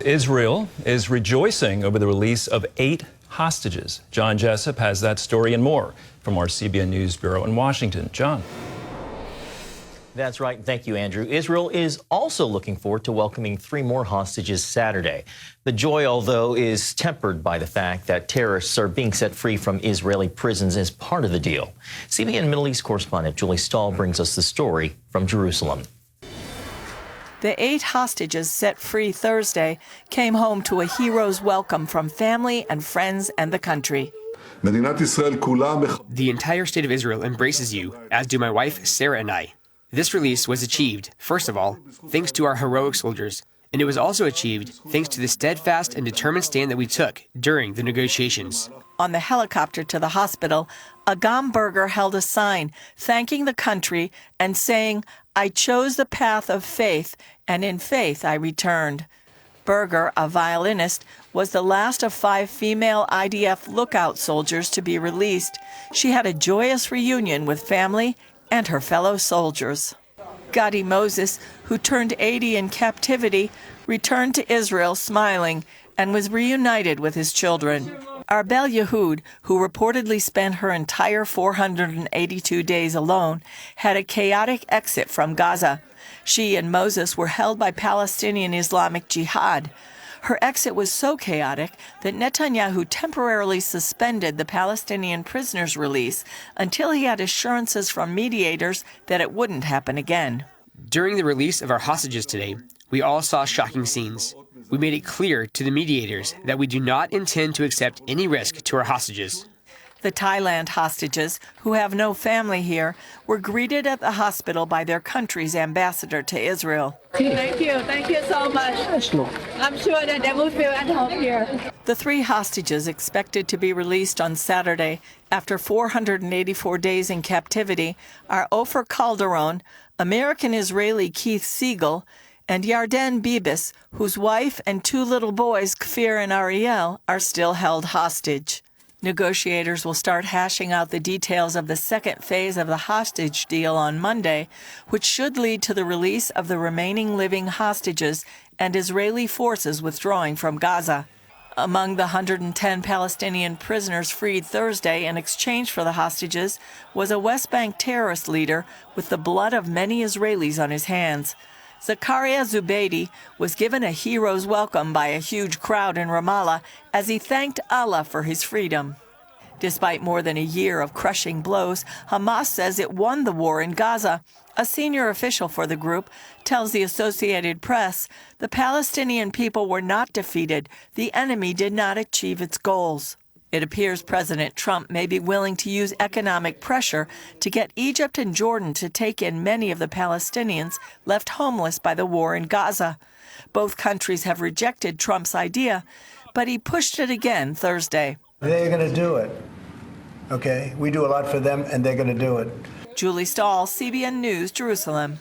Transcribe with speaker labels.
Speaker 1: Israel is rejoicing over the release of 8 hostages. John Jessup has that story and more from our CBN News Bureau in Washington. John.
Speaker 2: That's right. Thank you, Andrew. Israel is also looking forward to welcoming 3 more hostages Saturday. The joy, although, is tempered by the fact that terrorists are being set free from Israeli prisons as part of the deal. CBN Middle East correspondent Julie Stahl brings us the story from Jerusalem.
Speaker 3: The 8 hostages set free Thursday came home to a hero's welcome from family and friends and the country.
Speaker 4: The entire state of Israel embraces you, as do my wife, Sarah, and I. This release was achieved, first of all, thanks to our heroic soldiers, and it was also achieved thanks to the steadfast and determined stand that we took during the negotiations.
Speaker 3: On the helicopter to the hospital, Agam Berger held a sign thanking the country and saying, "I chose the path of faith, and in faith I returned." Berger, a violinist, was the last of 5 female IDF lookout soldiers to be released. She had a joyous reunion with family and her fellow soldiers. Gadi Moses, who turned 80 in captivity, returned to Israel smiling and was reunited with his children. Arbel Yehud, who reportedly spent her entire 482 days alone, had a chaotic exit from Gaza. She and Moses were held by Palestinian Islamic Jihad. Her exit was so chaotic that Netanyahu temporarily suspended the Palestinian prisoners' release until he had assurances from mediators that it wouldn't happen again.
Speaker 4: During the release of our hostages today, we all saw shocking scenes. We made it clear to the mediators that we do not intend to accept any risk to our hostages.
Speaker 3: The Thailand hostages, who have no family here, were greeted at the hospital by their country's ambassador to Israel.
Speaker 5: Thank you so much. I'm sure that they will feel at home here.
Speaker 3: The 3 hostages expected to be released on Saturday after 484 days in captivity are Ofer Calderon, American-Israeli Keith Siegel, and Yarden Bibas, whose wife and 2 little boys, Kfir and Ariel, are still held hostage. Negotiators will start hashing out the details of the second phase of the hostage deal on Monday, which should lead to the release of the remaining living hostages and Israeli forces withdrawing from Gaza. Among the 110 Palestinian prisoners freed Thursday in exchange for the hostages was a West Bank terrorist leader with the blood of many Israelis on his hands. Zakaria Zubeidi was given a hero's welcome by a huge crowd in Ramallah as he thanked Allah for his freedom. Despite more than a year of crushing blows, Hamas says it won the war in Gaza. A senior official for the group tells the Associated Press the Palestinian people were not defeated. The enemy did not achieve its goals. It appears President Trump may be willing to use economic pressure to get Egypt and Jordan to take in many of the Palestinians left homeless by the war in Gaza. Both countries have rejected Trump's idea, but he pushed it again Thursday.
Speaker 6: They're going to do it. Okay? We do a lot for them, and they're going to do it.
Speaker 3: Julie Stahl, CBN News, Jerusalem.